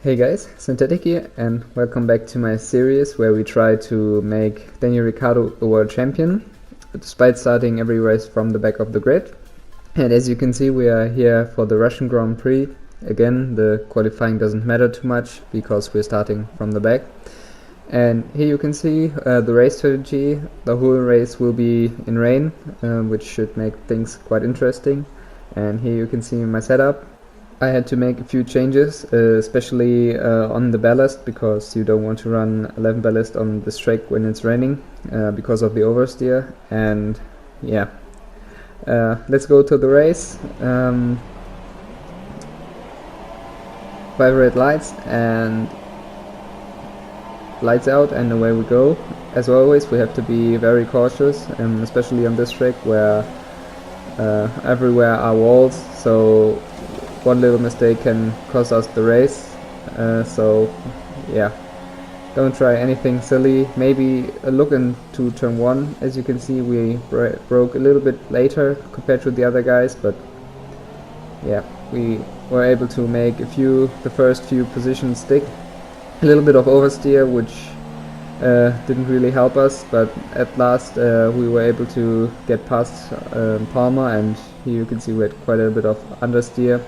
Hey guys, Synthetic here, and welcome back to my series where we try to make Daniel Ricciardo a world champion, despite starting every race from the back of the grid. And as you can see, we are here for the Russian Grand Prix. Again, the qualifying doesn't matter too much because we're starting from the back. And here you can see the race strategy. The whole race will be in rain, which should make things quite interesting. And here you can see my setup. I had to make a few changes, especially on the ballast, because you don't want to run 11 ballast on this track when it's raining because of the oversteer. And yeah, let's go to the race. 5 red lights and lights out, and away we go. As always, we have to be very cautious, especially on this track where everywhere are walls, so one little mistake can cost us the race. So yeah, don't try anything silly. Maybe a look into turn 1. As you can see, we broke a little bit later compared to the other guys, but yeah, we were able to make the first few positions stick. A little bit of oversteer, which didn't really help us, but at last we were able to get past Palmer, and here you can see we had quite a bit of understeer.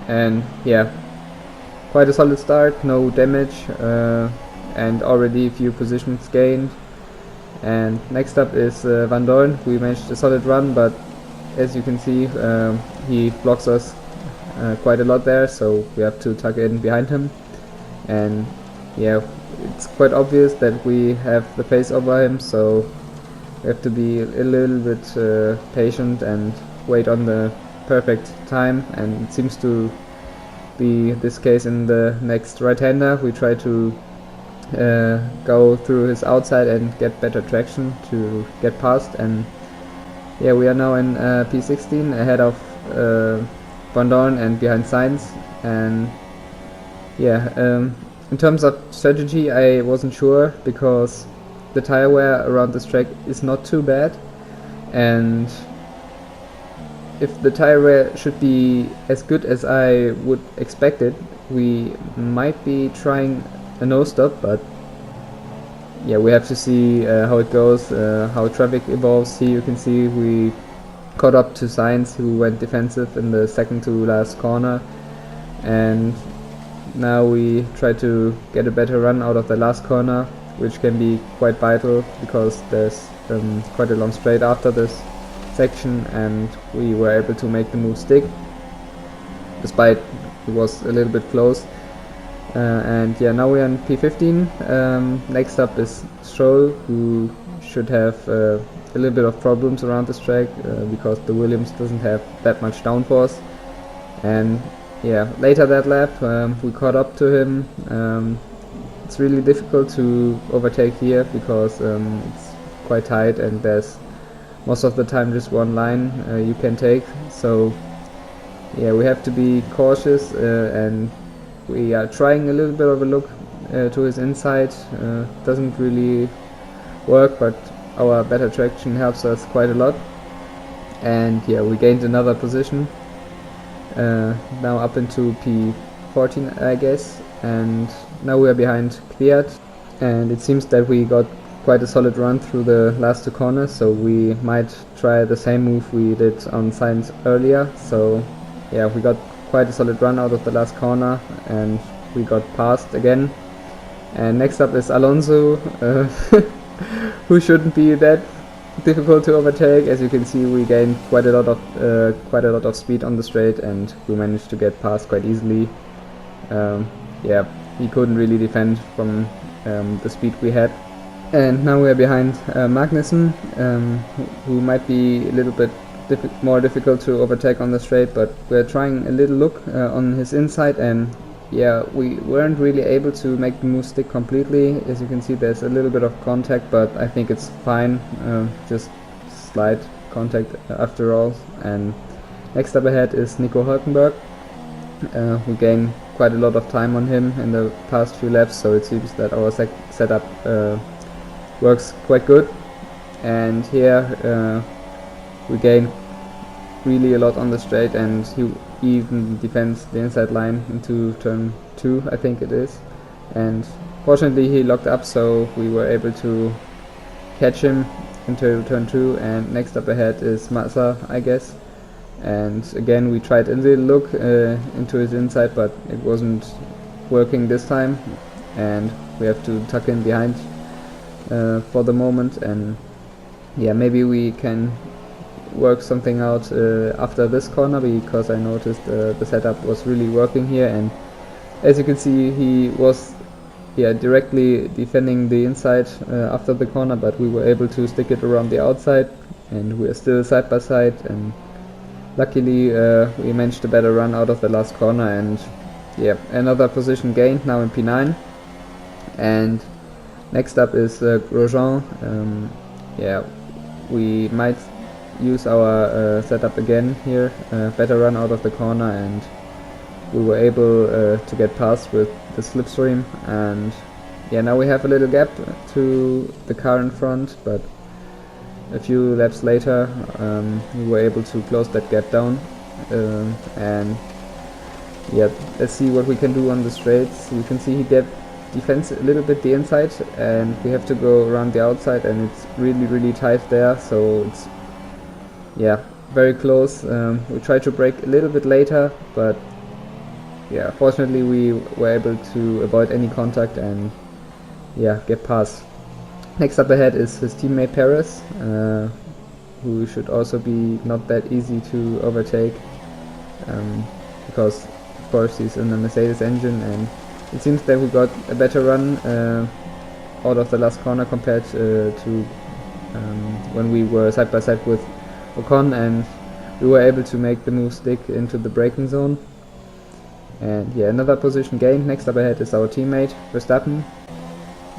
And yeah, quite a solid start, no damage, and already a few positions gained. And next up is Van Dorn. We managed a solid run, but as you can see, he blocks us quite a lot there, so we have to tuck in behind him. And yeah, it's quite obvious that we have the pace over him, so we have to be a little bit patient and wait on the perfect time, and it seems to be this case in the next right-hander. We try to go through his outside and get better traction to get past, and yeah, we are now in P16 ahead of Van Dorn and behind Sainz. And yeah, in terms of strategy, I wasn't sure because the tire wear around this track is not too bad, and if the tire wear should be as good as I would expect it, we might be trying a no stop, but yeah, we have to see how it goes, how traffic evolves. Here you can see we caught up to Sainz, who went defensive in the second to last corner, and now we try to get a better run out of the last corner, which can be quite vital because there's quite a long straight after this section, and we were able to make the move stick despite it was a little bit close. And yeah, now we're on P15. Next up is Stroll, who should have a little bit of problems around this track because the Williams doesn't have that much downforce. And yeah, later that lap we caught up to him. It's really difficult to overtake here because it's quite tight and there's most of the time just one line you can take. So yeah, we have to be cautious, and we are trying a little bit of a look to his inside. Doesn't really work, but our better traction helps us quite a lot. And yeah, we gained another position, now up into P14 I guess, and now we are behind Kvyat, and it seems that we got quite a solid run through the last 2 corners, so we might try the same move we did on Sainz earlier. So yeah, we got quite a solid run out of the last corner and we got past again. And next up is Alonso, who shouldn't be that difficult to overtake. As you can see, we gained quite a lot of speed on the straight, and we managed to get past quite easily. Yeah, he couldn't really defend from the speed we had. And now we're behind Magnussen, who might be a little bit more difficult to overtake on the straight, but we're trying a little look on his inside, and yeah, we weren't really able to make the move stick completely. As you can see, there's a little bit of contact, but I think it's fine, just slight contact after all. And next up ahead is Nico Hülkenberg. We gained quite a lot of time on him in the past few laps, so it seems that our setup works quite good. And here we gain really a lot on the straight, and he even defends the inside line into turn 2, I think it is. And fortunately he locked up, so we were able to catch him into turn 2, and next up ahead is Massa, I guess. And again we tried a little look into his inside, but it wasn't working this time, and we have to tuck in behind for the moment. And yeah, maybe we can work something out after this corner, because I noticed the setup was really working here, and as you can see he was directly defending the inside after the corner, but we were able to stick it around the outside, and we're still side by side, and luckily we managed a better run out of the last corner, and yeah, another position gained now in P9. And next up is Grosjean. Yeah, we might use our setup again here, better run out of the corner, and we were able to get past with the slipstream. And yeah, now we have a little gap to the car in front, but a few laps later we were able to close that gap down. And yeah, let's see what we can do on the straights. You can see he defends a little bit the inside, and we have to go around the outside, and it's really tight there, so it's very close. We tried to brake a little bit later, but yeah, fortunately we were able to avoid any contact and get past. Next up ahead is his teammate Perez, who should also be not that easy to overtake, because of course he's in the Mercedes engine, and it seems that we got a better run out of the last corner compared to when we were side by side with Ocon, and we were able to make the move stick into the braking zone. And yeah, another position gained. Next up ahead is our teammate Verstappen,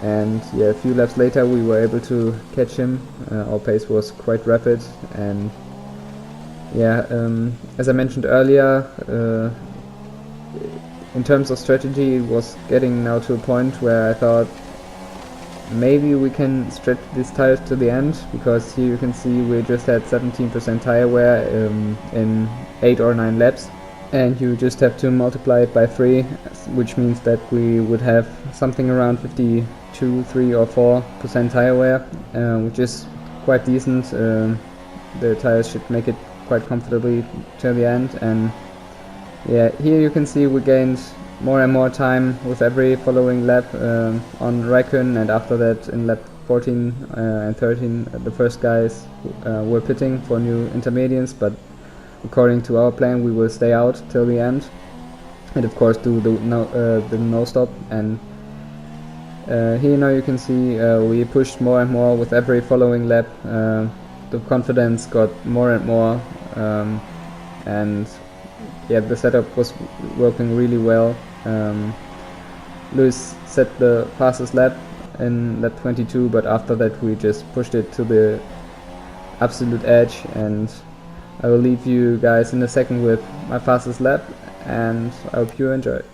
and yeah, a few laps later we were able to catch him. Our pace was quite rapid, and yeah, as I mentioned earlier, in terms of strategy, it was getting now to a point where I thought maybe we can stretch these tires to the end, because here you can see we just had 17% tire wear in 8 or 9 laps, and you just have to multiply it by 3, which means that we would have something around 52, 3 or 4% tire wear, which is quite decent. The tires should make it quite comfortably till the end. And yeah, here you can see we gained more and more time with every following lap on Raikkonen, and after that in lap 14 and 13 the first guys were pitting for new intermediates, but according to our plan we will stay out till the end and of course do the no stop. And here now you can see we pushed more and more with every following lap. The confidence got more and more, and yeah, the setup was working really well. Lewis set the fastest lap in lap 22, but after that we just pushed it to the absolute edge, and I will leave you guys in a second with my fastest lap, and I hope you enjoy it.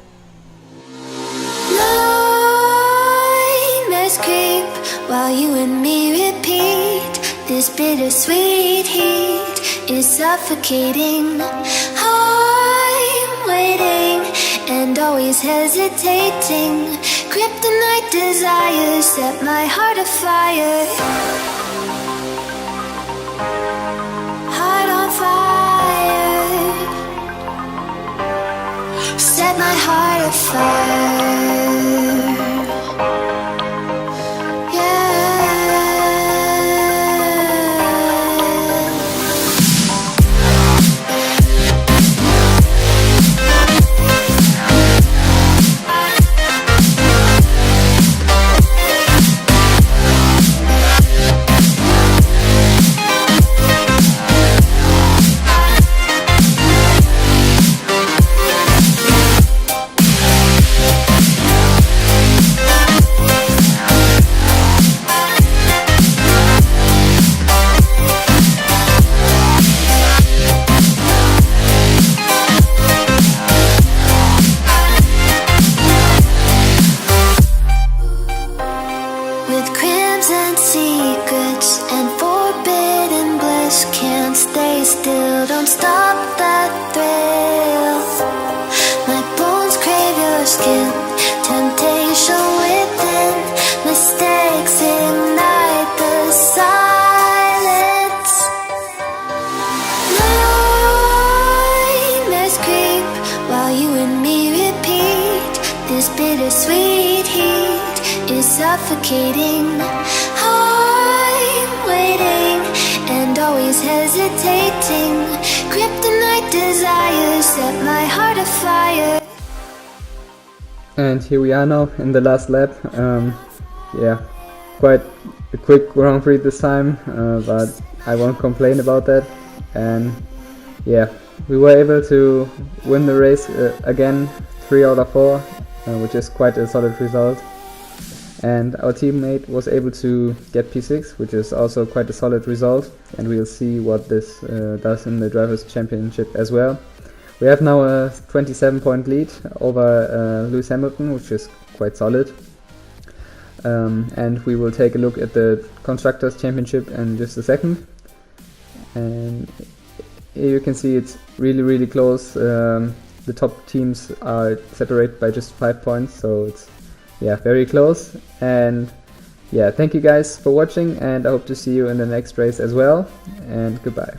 Nightmares creep while you and me repeat. This bittersweet heat is suffocating. I'm waiting and always hesitating. Kryptonite desires set my heart afire. Heart on fire. Set my heart afire. skin, temptation within, mistakes ignite the silence. Nightmares creep while you and me repeat. This bittersweet heat is suffocating. I'm waiting and always hesitating. Kryptonite desires set my heart afire. And here we are now in the last lap. Yeah, quite a quick Grand Prix this time, but I won't complain about that. And yeah, we were able to win the race again, 3 out of 4, which is quite a solid result. And our teammate was able to get P6, which is also quite a solid result, and we'll see what this does in the Drivers' Championship as well. We have now a 27-point lead over Lewis Hamilton, which is quite solid. And we will take a look at the Constructors' Championship in just a second. And here you can see it's really close. The top teams are separated by just 5 points, so it's very close. And yeah, thank you guys for watching, and I hope to see you in the next race as well, and goodbye.